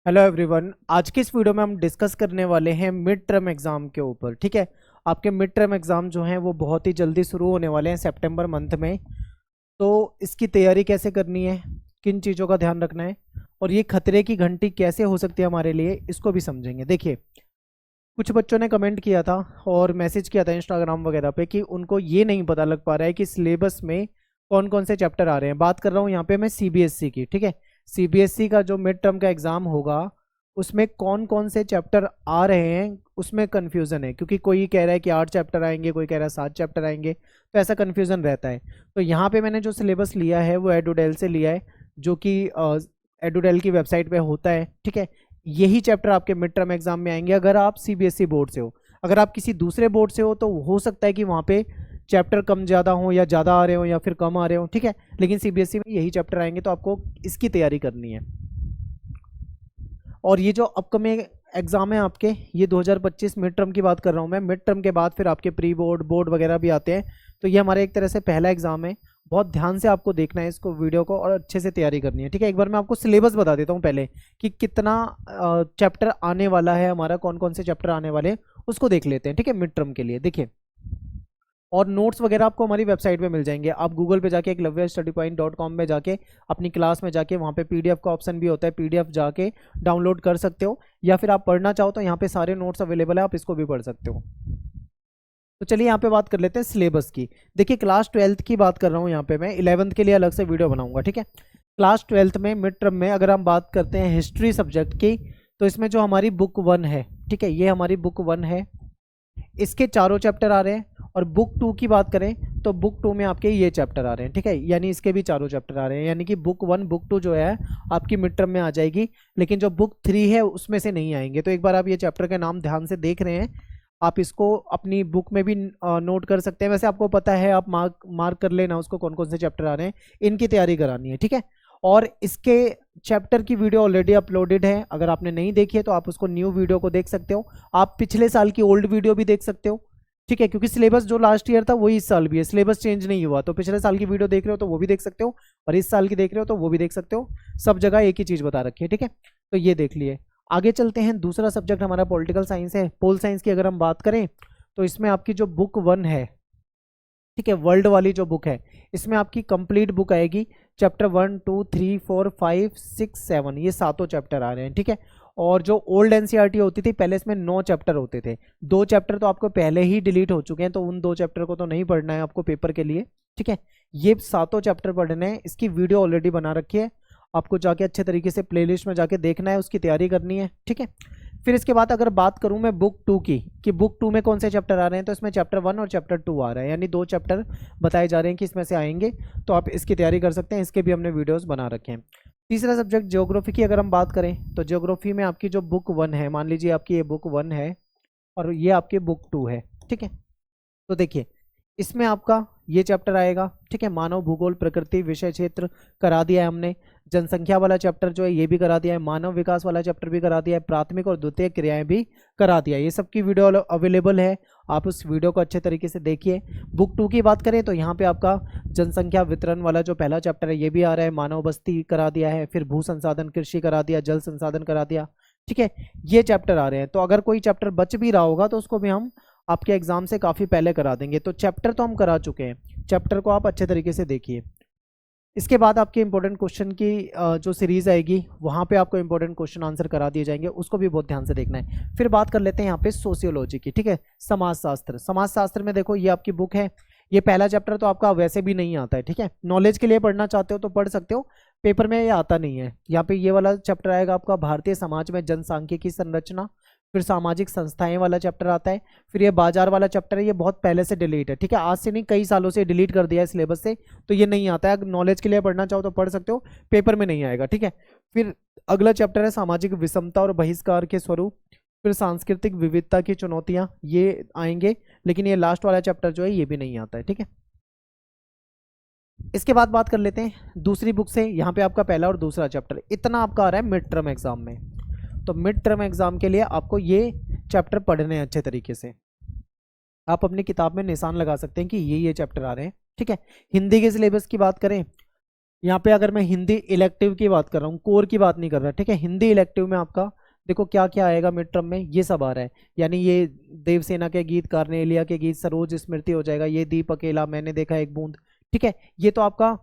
Hello everyone. आज की इस वीडियो में हम डिस्कस करने वाले हैं मिड टर्म एग्ज़ाम के ऊपर। ठीक है, आपके मिड टर्म एग्ज़ाम जो हैं वो बहुत ही जल्दी शुरू होने वाले हैं सितंबर मंथ में। तो इसकी तैयारी कैसे करनी है, किन चीज़ों का ध्यान रखना है और ये खतरे की घंटी कैसे हो सकती है हमारे लिए, इसको भी समझेंगे। देखिए, कुछ बच्चों ने कमेंट किया था और मैसेज किया था इंस्टाग्राम वगैरह पे कि उनको ये नहीं पता लग पा रहा है कि सिलेबस में कौन कौन से चैप्टर आ रहे हैं। बात कर रहा हूँ यहाँ पे मैं सीबीएसई की। ठीक है, सीबीएसई का जो मिड टर्म का एग्ज़ाम होगा उसमें कौन कौन से चैप्टर आ रहे हैं उसमें कन्फ्यूज़न है, क्योंकि कोई कह रहा है कि 8 चैप्टर आएंगे, कोई कह रहा है 7 चैप्टर आएंगे, तो ऐसा कन्फ्यूज़न रहता है। तो यहाँ पे मैंने जो सिलेबस लिया है वो एडुडेल से लिया है, जो कि एडुडेल की वेबसाइट पे होता है। ठीक है, यही चैप्टर आपके मिड टर्म एग्जाम में आएंगे अगर आप सीबीएसई बोर्ड से हो। अगर आप किसी दूसरे बोर्ड से हो तो हो सकता है कि वहाँ पे चैप्टर कम ज़्यादा हो या ज़्यादा आ रहे हो या फिर कम आ रहे हो। ठीक है, लेकिन सीबीएसई में यही चैप्टर आएंगे, तो आपको इसकी तैयारी करनी है। और ये जो अपकमिंग एग्जाम है आपके, ये 2025 मिड टर्म की बात कर रहा हूँ मैं। मिड टर्म के बाद फिर आपके प्री बोर्ड, बोर्ड वगैरह भी आते हैं। तो ये हमारे एक तरह से पहला एग्जाम है। बहुत ध्यान से आपको देखना है इसको, वीडियो को, और अच्छे से तैयारी करनी है। ठीक है, एक बार मैं आपको सिलेबस बता देता हूँ पहले कि कितना चैप्टर आने वाला है हमारा, कौन कौन से चैप्टर आने वाले हैं उसको देख लेते हैं। ठीक है, मिड टर्म के लिए देखिए, और नोट्स वगैरह आपको हमारी वेबसाइट पे मिल जाएंगे। आप गूगल पे जाके eklavyastudypoint.com में जाके अपनी क्लास में जाके वहाँ पे पीडीएफ का ऑप्शन भी होता है, पीडीएफ जाके डाउनलोड कर सकते हो, या फिर आप पढ़ना चाहो तो यहाँ पे सारे नोट्स अवेलेबल है, आप इसको भी पढ़ सकते हो। तो चलिए यहाँ पे बात कर लेते हैं सिलेबस की। देखिए, क्लास 12th की बात कर रहा हूँ यहाँ पे मैं, 11th के लिए अलग से वीडियो बनाऊंगा। ठीक है, क्लास 12th में मिड टर्म में अगर हम बात करते हैं हिस्ट्री सब्जेक्ट की, तो इसमें जो हमारी बुक 1 है, ठीक है, ये हमारी बुक 1 है, इसके चारों चैप्टर आ रहे हैं। और बुक 2 की बात करें तो बुक 2 में आपके ये चैप्टर आ रहे हैं। ठीक है, यानी इसके भी चारों चैप्टर आ रहे हैं, यानी कि बुक 1 बुक 2 जो है आपकी मिड टर्म में आ जाएगी, लेकिन जो बुक 3 है उसमें से नहीं आएंगे। तो एक बार आप ये चैप्टर के नाम ध्यान से देख रहे हैं, आप इसको अपनी बुक में भी नोट कर सकते हैं। वैसे आपको पता है, आप मार्क मार्क कर लेना उसको, कौन कौन से चैप्टर आ रहे हैं, इनकी तैयारी करानी है। ठीक है, और इसके चैप्टर की वीडियो ऑलरेडी अपलोडेड है, अगर आपने नहीं देखी है तो आप उसको न्यू वीडियो को देख सकते हो। आप पिछले साल की ओल्ड वीडियो भी देख सकते हो। ठीक है, क्योंकि सिलेबस जो लास्ट ईयर था वही इस साल भी है, सिलेबस चेंज नहीं हुआ। तो पिछले साल की वीडियो देख रहे हो तो वो भी देख सकते हो, और इस साल की देख रहे हो तो वो भी देख सकते हो। सब जगह एक ही चीज़ बता रखी है। ठीक है, तो ये देख लिए। आगे चलते हैं, दूसरा सब्जेक्ट हमारा पॉलिटिकल साइंस है। पोल साइंस की अगर हम बात करें तो इसमें आपकी जो बुक 1 है, ठीक है, वर्ल्ड वाली जो बुक है, इसमें आपकी कंप्लीट बुक आएगी। चैप्टर 1 2 3 4 5 6 7, ये सातों चैप्टर आ रहे हैं। ठीक है, और जो ओल्ड एनसीईआरटी होती थी पहले, इसमें 9 चैप्टर होते थे। 2 चैप्टर तो आपको पहले ही डिलीट हो चुके हैं, तो उन 2 चैप्टर को तो नहीं पढ़ना है आपको पेपर के लिए। ठीक है, ये सातों चैप्टर पढ़ने हैं, इसकी वीडियो ऑलरेडी बना रखी है, आपको जाके अच्छे तरीके से प्लेलिस्ट में जाके देखना है, उसकी तैयारी करनी है। ठीक है, फिर इसके बाद अगर बात करूं मैं बुक 2 की, कि बुक 2 में कौन से चैप्टर आ रहे हैं, तो इसमें चैप्टर 1 और चैप्टर 2 आ रहे हैं, यानी 2 चैप्टर बताए जा रहे हैं कि इसमें से आएंगे। तो आप इसकी तैयारी कर सकते हैं, इसके भी हमने वीडियोस बना रखे हैं। तीसरा सब्जेक्ट ज्योग्राफी की अगर हम बात करें तो ज्योग्राफी में आपकी जो बुक 1 है, मान लीजिए आपकी ये बुक 1 है और ये आपकी बुक 2 है। ठीक है, तो देखिए, इसमें आपका ये चैप्टर आएगा। ठीक है, मानव भूगोल प्रकृति विषय क्षेत्र करा दिया है हमने। जनसंख्या वाला चैप्टर जो है ये भी करा दिया है। मानव विकास वाला चैप्टर भी करा दिया है। प्राथमिक और द्वितीय क्रियाएं भी करा दिया है। ये सब की वीडियो अवेलेबल है, आप उस वीडियो को अच्छे तरीके से देखिए। बुक 2 की बात करें तो यहाँ पे आपका जनसंख्या वितरण वाला जो पहला चैप्टर है ये भी आ रहा है। मानव बस्ती करा दिया है, फिर भू संसाधन कृषि करा दिया, जल संसाधन करा दिया। ठीक है, ये चैप्टर आ रहे हैं। तो अगर कोई चैप्टर बच भी रहा होगा तो उसको भी हम आपके एग्जाम से काफ़ी पहले करा देंगे। तो चैप्टर तो हम करा चुके हैं, चैप्टर को आप अच्छे तरीके से देखिए। इसके बाद आपके इंपॉर्टेंट क्वेश्चन की जो सीरीज आएगी वहाँ पे आपको इंपॉर्टेंट क्वेश्चन आंसर करा दिए जाएंगे, उसको भी बहुत ध्यान से देखना है। फिर बात कर लेते हैं यहाँ पे सोशियोलॉजी की। ठीक है, समाजशास्त्र। समाजशास्त्र में देखो, ये आपकी बुक है, ये पहला चैप्टर तो आपका वैसे भी नहीं आता है। ठीक है, नॉलेज के लिए पढ़ना चाहते हो तो पढ़ सकते हो, पेपर में ये आता नहीं है। यहाँ पे ये वाला चैप्टर आएगा आपका भारतीय समाज में जनसांख्यिकी संरचना। फिर सामाजिक संस्थाएं वाला चैप्टर आता है। फिर ये बाजार वाला चैप्टर है, ये बहुत पहले से डिलीट है। ठीक है, आज से नहीं, कई सालों से डिलीट कर दिया है सिलेबस से, तो ये नहीं आता है। अगर नॉलेज के लिए पढ़ना चाहो तो पढ़ सकते हो, पेपर में नहीं आएगा। ठीक है, फिर अगला चैप्टर है सामाजिक विषमता और बहिष्कार के स्वरूप। फिर सांस्कृतिक विविधता की चुनौतियां, ये आएंगे, लेकिन ये लास्ट वाला चैप्टर जो है ये भी नहीं आता है। ठीक है, इसके बाद बात कर लेते हैं दूसरी बुक से। यहाँ पे आपका पहला और दूसरा चैप्टर इतना आपका आ रहा है मिड टर्म एग्जाम में। तो मिड टर्म एग्जाम के लिए आपको ये चैप्टर पढ़ने हैं अच्छे तरीके से। आप अपनी किताब में निशान लगा सकते हैं कि ये चैप्टर आ रहे हैं। ठीक है, हिंदी के सिलेबस की बात करें यहाँ पे अगर मैं हिंदी इलेक्टिव की बात कर रहा हूँ, कोर की बात नहीं कर रहा, ठीक है। हिंदी इलेक्टिव में आपका देखो क्या क्या आएगा मिड टर्म में, ये सब आ रहा है। यानी ये देवसेना के गीत, कार्नेलिया के गीत, सरोज स्मृति हो जाएगा, ये दीप अकेला, मैंने देखा एक बूंद, ठीक है। ये तो आपका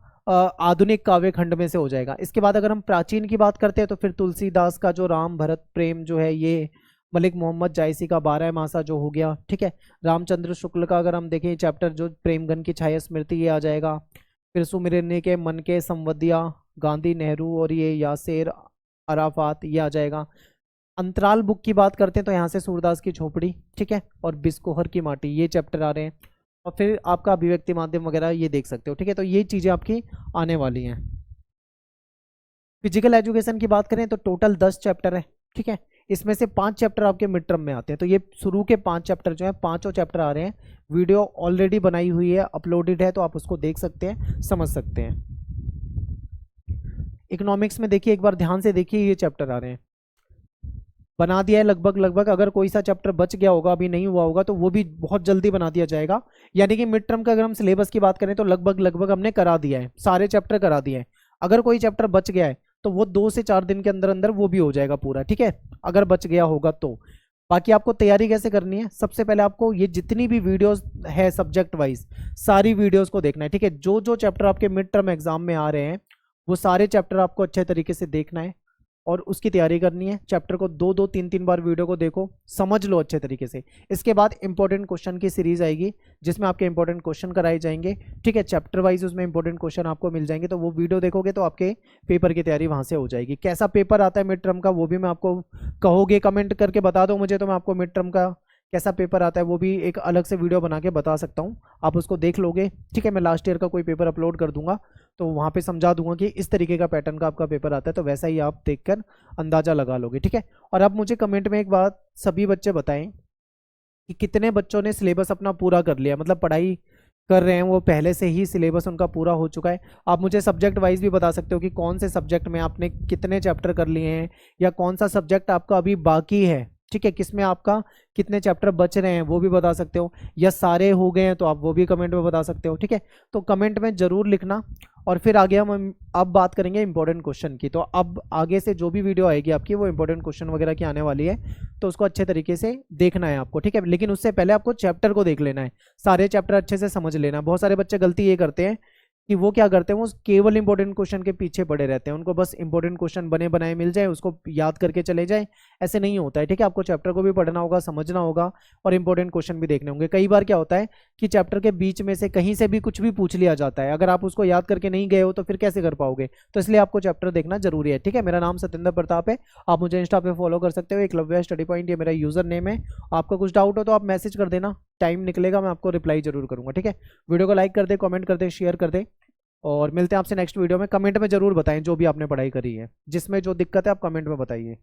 आधुनिक काव्य खंड में से हो जाएगा। इसके बाद अगर हम प्राचीन की बात करते हैं तो फिर तुलसीदास का जो राम भरत प्रेम जो है, ये मलिक मोहम्मद जायसी का 12 मासा जो हो गया, ठीक है। रामचंद्र शुक्ल का अगर हम देखें चैप्टर जो प्रेमगन की छाया स्मृति, ये आ जाएगा। फिर सुमिरने के मन के संवदिया, गांधी नेहरू और ये यासेर अराफात, ये आ जाएगा। अंतराल बुक की बात करते हैं तो यहाँ से सूरदास की झोपड़ी, ठीक है, और बिस्कोहर की माटी, ये चैप्टर आ रहे हैं। और फिर आपका अभिव्यक्ति माध्यम वगैरह ये देख सकते हो, ठीक है। तो ये चीज़ें आपकी आने वाली हैं। फिजिकल एजुकेशन की बात करें तो टोटल 10 चैप्टर है, ठीक है। इसमें से 5 चैप्टर आपके मिड टर्म में आते हैं। तो ये शुरू के 5 चैप्टर जो है, पांचों चैप्टर आ रहे हैं। वीडियो ऑलरेडी बनाई हुई है, अपलोडेड है, तो आप उसको देख सकते हैं, समझ सकते हैं। इकोनॉमिक्स में देखिए, एक बार ध्यान से देखिए, ये चैप्टर आ रहे हैं, बना दिया है लगभग लगभग। अगर कोई सा चैप्टर बच गया होगा, अभी नहीं हुआ होगा, तो वो भी बहुत जल्दी बना दिया जाएगा। यानी कि मिड टर्म का अगर हम सिलेबस की बात करें तो लगभग लगभग हमने करा दिया है, सारे चैप्टर करा दिए हैं। अगर कोई चैप्टर बच गया है तो वो 2 से 4 दिन के अंदर अंदर वो भी हो जाएगा पूरा, ठीक है, अगर बच गया होगा तो। बाकी आपको तैयारी कैसे करनी है, सबसे पहले आपको ये जितनी भी वीडियोस है सब्जेक्ट वाइज, सारी वीडियोस को देखना है, ठीक है। जो जो चैप्टर आपके मिड टर्म एग्जाम में आ रहे हैं वो सारे चैप्टर आपको अच्छे तरीके से देखना है और उसकी तैयारी करनी है। चैप्टर को 2-2 3-3 बार वीडियो को देखो, समझ लो अच्छे तरीके से। इसके बाद इंपॉर्टेंट क्वेश्चन की सीरीज आएगी जिसमें आपके इंपॉर्टेंट क्वेश्चन कराए जाएंगे, ठीक है। चैप्टर वाइज उसमें इंपॉर्टेंट क्वेश्चन आपको मिल जाएंगे, तो वो वीडियो देखोगे तो आपके पेपर की तैयारी वहां से हो जाएगी। कैसा पेपर आता है मिड टर्म का वो भी मैं आपको, कहोगे कमेंट करके बता दो मुझे, तो मैं आपको मिड टर्म का कैसा पेपर आता है वो भी एक अलग से वीडियो बना के बता सकता हूँ, आप उसको देख लोगे, ठीक है। मैं लास्ट ईयर का कोई पेपर अपलोड कर दूंगा तो वहाँ पे समझा दूंगा कि इस तरीके का पैटर्न का आपका पेपर आता है, तो वैसा ही आप देखकर अंदाजा लगा लोगे, ठीक है। और अब मुझे कमेंट में एक बात सभी बच्चे बताएं कि कितने बच्चों ने सिलेबस अपना पूरा कर लिया, मतलब पढ़ाई कर रहे हैं वो पहले से ही सिलेबस उनका पूरा हो चुका है। आप मुझे सब्जेक्ट वाइज भी बता सकते हो कि कौन से सब्जेक्ट में आपने कितने चैप्टर कर लिए हैं, या कौन सा सब्जेक्ट आपका अभी बाकी है, ठीक है, किसमें आपका कितने चैप्टर बच रहे हैं वो भी बता सकते हो, या सारे हो गए हैं तो आप वो भी कमेंट में बता सकते हो, ठीक है। तो कमेंट में जरूर लिखना। और फिर आगे हम अब बात करेंगे इंपॉर्टेंट क्वेश्चन की। तो अब आगे से जो भी वीडियो आएगी आपकी वो इंपॉर्टेंट क्वेश्चन वगैरह की आने वाली है, तो उसको अच्छे तरीके से देखना है आपको, ठीक है। लेकिन उससे पहले आपको चैप्टर को देख लेना है, सारे चैप्टर अच्छे से समझ लेना। बहुत सारे बच्चे गलती ये करते हैं कि वो क्या करते हैं, वो केवल इंपॉर्टेंट क्वेश्चन के पीछे पड़े रहते हैं, उनको बस इंपॉर्टेंट क्वेश्चन बने बनाए मिल जाए, उसको याद करके चले जाए। ऐसे नहीं होता है, ठीक है। आपको चैप्टर को भी पढ़ना होगा, समझना होगा, और इंपॉर्टेंट क्वेश्चन भी देखने होंगे। कई बार क्या होता है कि चैप्टर के बीच में से कहीं से भी कुछ भी पूछ लिया जाता है, अगर आप उसको याद करके नहीं गए हो तो फिर कैसे कर पाओगे, तो इसलिए आपको चैप्टर देखना जरूरी है, ठीक है। मेरा नाम सत्येंद्र प्रताप है, आप मुझे इंस्टा पे फॉलो कर सकते हो, एकलव्य स्टडी पॉइंट ये मेरा यूजर नेम है। आपका कुछ डाउट हो तो आप मैसेज कर देना, टाइम निकलेगा मैं आपको रिप्लाई जरूर करूंगा, ठीक है। वीडियो को लाइक कर दे, कमेंट कर दे, शेयर कर दे, और मिलते हैं आपसे नेक्स्ट वीडियो में। कमेंट में जरूर बताएं जो भी आपने पढ़ाई करी है, जिसमें जो दिक्कत है आप कमेंट में बताइए।